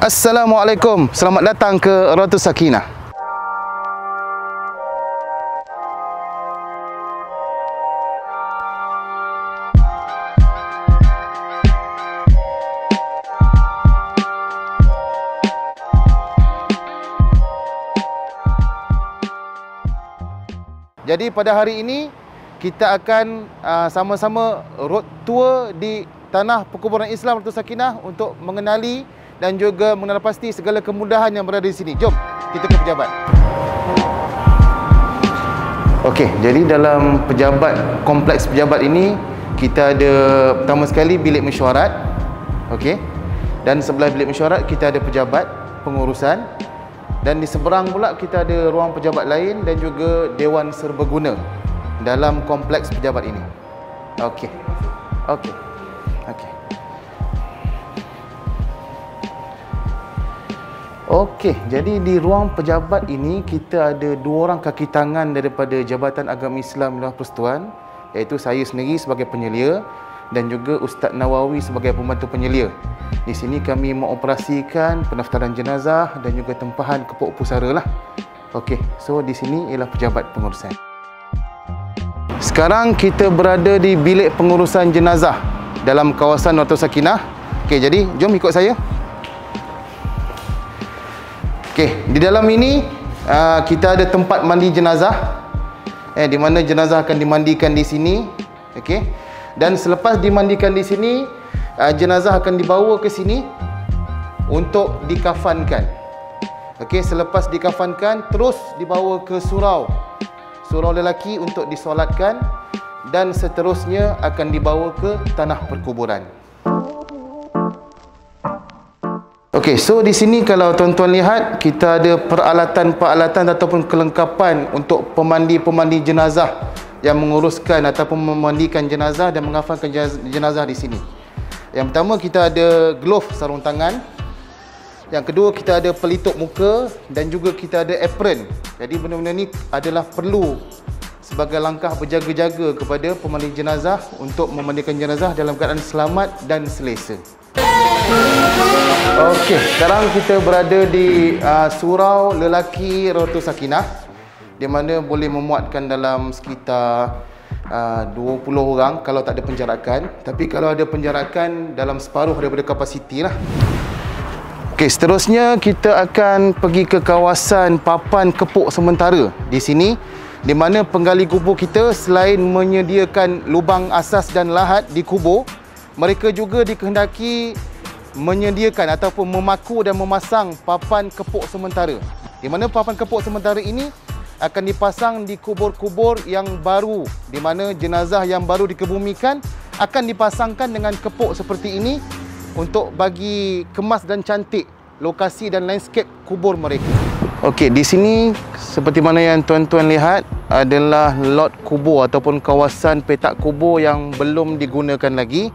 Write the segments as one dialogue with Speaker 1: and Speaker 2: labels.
Speaker 1: Assalamualaikum, selamat datang ke Ratus Sakinah. Jadi pada hari ini kita akan sama-sama road tour di Tanah Perkuburan Islam Ratus Sakinah untuk mengenali dan juga mengenal pasti segala kemudahan yang berada di sini. Jom kita ke pejabat. Okey, jadi dalam kompleks pejabat ini kita ada pertama sekali bilik mesyuarat. Okey. Dan sebelah bilik mesyuarat kita ada pejabat pengurusan, dan di seberang pula kita ada ruang pejabat lain dan juga dewan serbaguna dalam kompleks pejabat ini. Okey. Okey. Okey. Okey, jadi di ruang pejabat ini kita ada dua orang kaki tangan daripada Jabatan Agama Islam dan Persekutuan, iaitu saya sendiri sebagai penyelia dan juga Ustaz Nawawi sebagai pembantu penyelia. Di sini kami mengoperasikan pendaftaran jenazah dan juga tempahan kepok pusara lah. Okey, so di sini ialah pejabat pengurusan. Sekarang kita berada di bilik pengurusan jenazah dalam kawasan Ratus Sakinah. Okey, jadi jom ikut saya. Okey, di dalam ini kita ada tempat mandi jenazah, di mana jenazah akan dimandikan di sini. Okey, dan selepas dimandikan di sini, jenazah akan dibawa ke sini untuk dikafankan. Okey, selepas dikafankan terus dibawa ke surau lelaki untuk disolatkan, dan seterusnya akan dibawa ke tanah perkuburan. Okey, so di sini kalau tuan-tuan lihat, kita ada peralatan ataupun kelengkapan untuk pemandi jenazah yang menguruskan ataupun memandikan jenazah dan mengafankan jenazah di sini. Yang pertama kita ada glove sarung tangan. Yang kedua kita ada pelitup muka dan juga kita ada apron. Jadi benda-benda ni adalah perlu sebagai langkah berjaga-jaga kepada pemandi jenazah untuk memandikan jenazah dalam keadaan selamat dan selesa. Okey, sekarang kita berada di surau lelaki Ratus Sakinah, di mana boleh memuatkan dalam sekitar 20 orang kalau tak ada penjarakan. Tapi kalau ada penjarakan, dalam separuh daripada kapasiti lah. Okey, seterusnya kita akan pergi ke kawasan papan kepuk sementara di sini, di mana penggali kubur kita selain menyediakan lubang asas dan lahat di kubur, mereka juga dikehendaki menyediakan ataupun memaku dan memasang papan kepuk sementara, di mana papan kepuk sementara ini akan dipasang di kubur-kubur yang baru, di mana jenazah yang baru dikebumikan akan dipasangkan dengan kepuk seperti ini untuk bagi kemas dan cantik lokasi dan landscape kubur mereka. Okey, di sini seperti mana yang tuan-tuan lihat adalah lot kubur ataupun kawasan petak kubur yang belum digunakan lagi.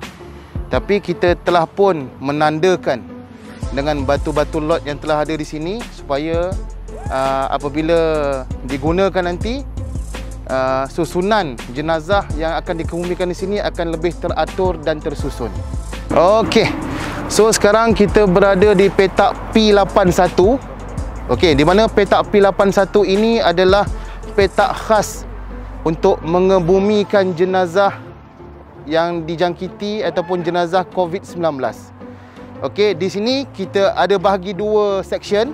Speaker 1: Tapi kita telah pun menandakan dengan batu-batu lot yang telah ada di sini supaya apabila digunakan nanti, susunan jenazah yang akan dikebumikan di sini akan lebih teratur dan tersusun. Okey, so sekarang kita berada di petak P81. Okey, di mana petak P81 ini adalah petak khas untuk mengebumikan jenazah yang dijangkiti ataupun jenazah COVID-19. Okey, di sini kita ada bahagi dua section,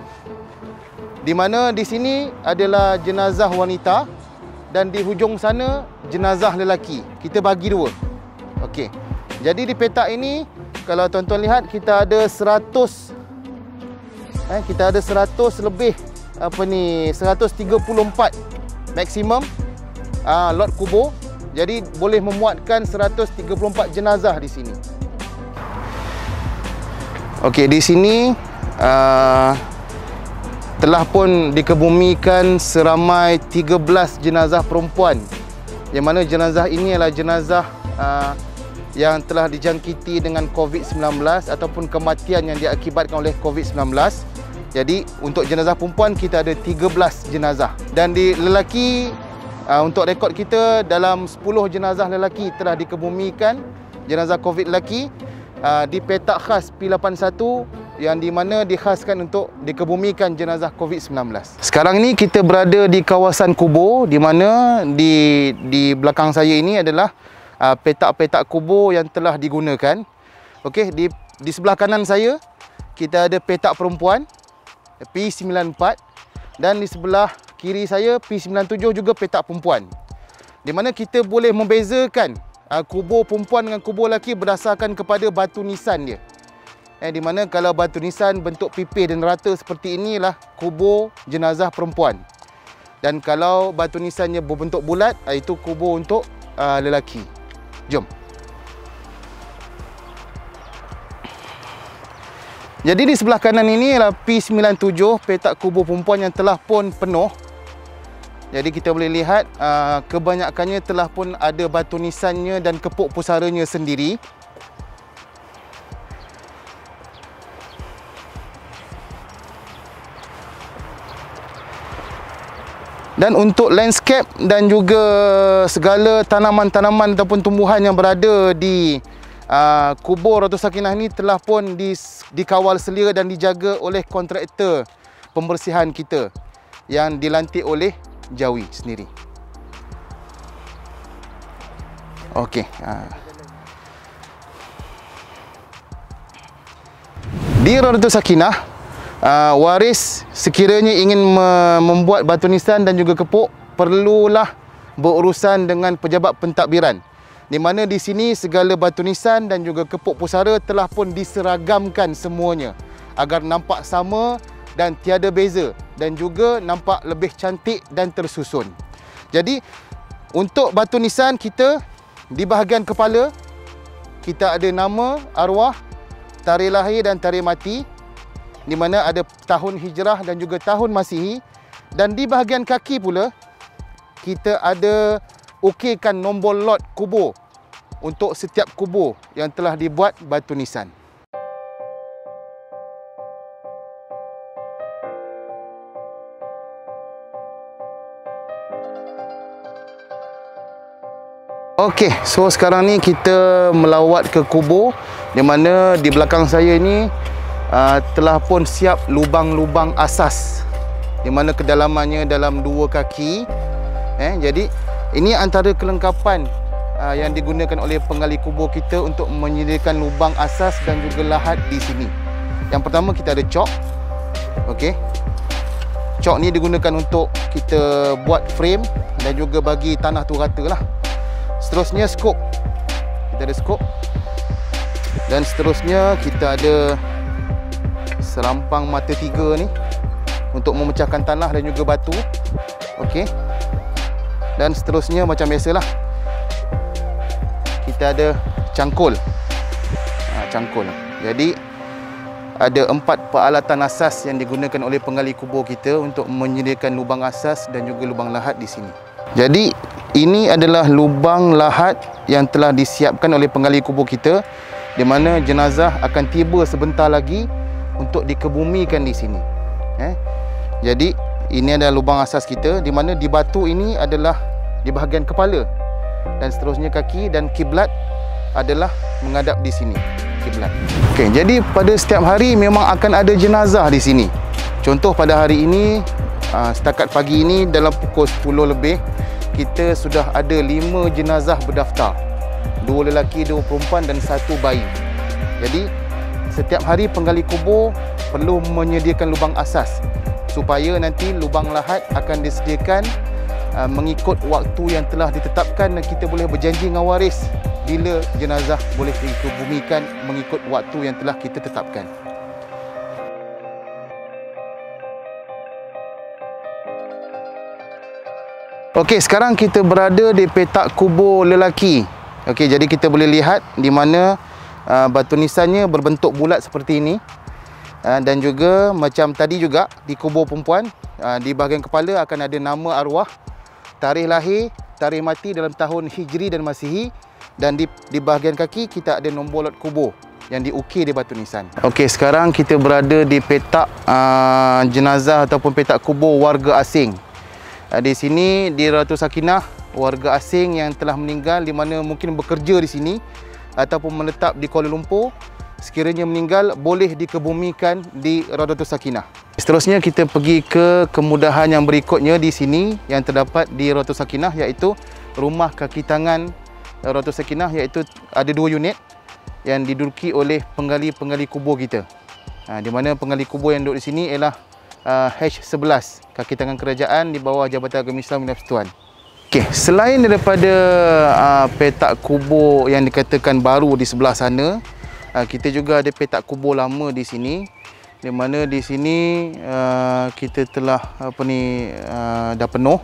Speaker 1: di mana di sini adalah jenazah wanita dan di hujung sana jenazah lelaki. Kita bagi dua. Okey. Jadi di petak ini kalau tuan-tuan lihat kita ada 100 lebih 134 maksimum lot kubur. Jadi boleh memuatkan 134 jenazah di sini. Okey, di sini telah pun dikebumikan seramai 13 jenazah perempuan, yang mana jenazah ini adalah jenazah yang telah dijangkiti dengan COVID-19 ataupun kematian yang diakibatkan oleh COVID-19. Jadi untuk jenazah perempuan kita ada 13 jenazah, dan di lelaki untuk rekod kita dalam 10 jenazah lelaki telah dikebumikan jenazah COVID lelaki di petak khas P81 yang di mana dikhaskan untuk dikebumikan jenazah COVID-19. Sekarang ni kita berada di kawasan kubur, di mana di belakang saya ini adalah petak-petak kubur yang telah digunakan. Okey, di sebelah kanan saya kita ada petak perempuan P94 dan di sebelah kiri saya P97 juga petak perempuan. Di mana kita boleh membezakan kubur perempuan dengan kubur lelaki berdasarkan kepada batu nisan dia. Di mana kalau batu nisan bentuk pipih dan rata seperti inilah kubur jenazah perempuan. Dan kalau batu nisannya berbentuk bulat, itu kubur untuk lelaki. Jom. Jadi di sebelah kanan ini ialah P97, petak kubur perempuan yang telah pun penuh. Jadi kita boleh lihat kebanyakannya telah pun ada batu nisannya dan kepuk pusaranya sendiri. Dan untuk landscape dan juga segala tanaman-tanaman ataupun tumbuhan yang berada di kubur Ratu Sakinah ini telah pun dikawal selia dan dijaga oleh kontraktor pembersihan kita yang dilantik oleh Jawi sendiri. Okey. Di Ratu Sakinah, waris sekiranya ingin membuat batu nisan dan juga kepuk, perlulah berurusan dengan pejabat pentadbiran. Di mana di sini segala batu nisan dan juga kepuk pusara telah pun diseragamkan semuanya agar nampak sama dan tiada beza dan juga nampak lebih cantik dan tersusun. Jadi untuk batu nisan kita di bahagian kepala kita ada nama, arwah, tarikh lahir dan tarikh mati, di mana ada tahun hijrah dan juga tahun Masihi. Dan di bahagian kaki pula kita ada ukirkan nombor lot kubur untuk setiap kubur yang telah dibuat batu nisan. Okey, so sekarang ni kita melawat ke kubur, di mana di belakang saya ni telah pun siap lubang-lubang asas, di mana kedalamannya dalam 2 kaki. Jadi ini antara kelengkapan yang digunakan oleh penggali kubur kita untuk menyediakan lubang asas dan juga lahat di sini. Yang pertama kita ada cok. Okey. Cok ni digunakan untuk kita buat frame dan juga bagi tanah tu rata lah. Seterusnya skop. Kita ada skop. Dan seterusnya kita ada serampang mata 3 ni untuk memecahkan tanah dan juga batu. Okey. Dan seterusnya macam biasalah, kita ada cangkul. Cangkul. Jadi ada 4 peralatan asas yang digunakan oleh penggali kubur kita untuk menyediakan lubang asas dan juga lubang lahat di sini. Jadi ini adalah lubang lahat yang telah disiapkan oleh penggali kubur kita, di mana jenazah akan tiba sebentar lagi untuk dikebumikan di sini. Jadi ini adalah lubang asas kita, di mana di batu ini adalah di bahagian kepala dan seterusnya kaki, dan kiblat adalah menghadap di sini, kiblat. Okey, jadi pada setiap hari memang akan ada jenazah di sini. Contoh pada hari ini, setakat pagi ini dalam pukul 10 lebih kita sudah ada 5 jenazah berdaftar. 2 lelaki, 2 perempuan dan 1 bayi. Jadi setiap hari penggali kubur perlu menyediakan lubang asas supaya nanti lubang lahat akan disediakan mengikut waktu yang telah ditetapkan, dan kita boleh berjanji dengan waris bila jenazah boleh dikebumikan mengikut waktu yang telah kita tetapkan. Okey, sekarang kita berada di petak kubur lelaki. Okey, jadi kita boleh lihat di mana batu nisannya berbentuk bulat seperti ini. Dan juga macam tadi juga di kubur perempuan, di bahagian kepala akan ada nama arwah, tarikh lahir, tarikh mati dalam tahun Hijri dan Masihi. Dan di bahagian kaki kita ada nombor lot kubur yang diukir di batu nisan. Okey, sekarang kita berada di petak jenazah ataupun petak kubur warga asing. Di sini di Ratu Sakinah, warga asing yang telah meninggal di mana mungkin bekerja di sini ataupun menetap di Kuala Lumpur, sekiranya meninggal boleh dikebumikan di Raudatus Sakinah. Seterusnya kita pergi ke kemudahan yang berikutnya di sini yang terdapat di Raudatus Sakinah, iaitu rumah kaki tangan Raudatus Sakinah, iaitu ada 2 unit yang diduduki oleh penggali-penggali kubur kita. Di mana penggali kubur yang duduk di sini ialah H11, kaki tangan kerajaan di bawah Jabatan Agama Islam Negeri Persekutuan. Okey, selain daripada petak kubur yang dikatakan baru di sebelah sana, kita juga ada petak kubur lama di sini, di mana di sini kita telah dah penuh.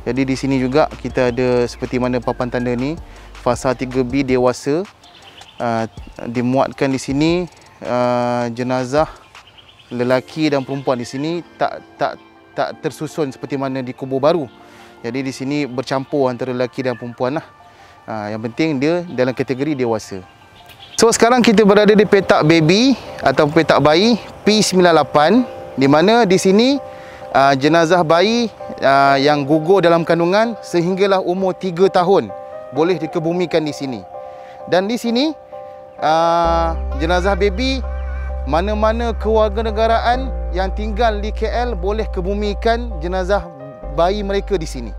Speaker 1: Jadi di sini juga kita ada seperti mana papan tanda ni, fasa 3B dewasa. Dimuatkan di sini jenazah lelaki dan perempuan. Di sini tak tersusun seperti mana di kubur baru. Jadi di sini bercampur antara lelaki dan perempuan lah. Yang penting dia dalam kategori dewasa. So sekarang kita berada di petak baby atau petak bayi P98, di mana di sini jenazah bayi yang gugur dalam kandungan sehinggalah umur 3 tahun boleh dikebumikan di sini. Dan di sini jenazah baby mana-mana kewarganegaraan yang tinggal di KL boleh kebumikan jenazah bayi mereka di sini.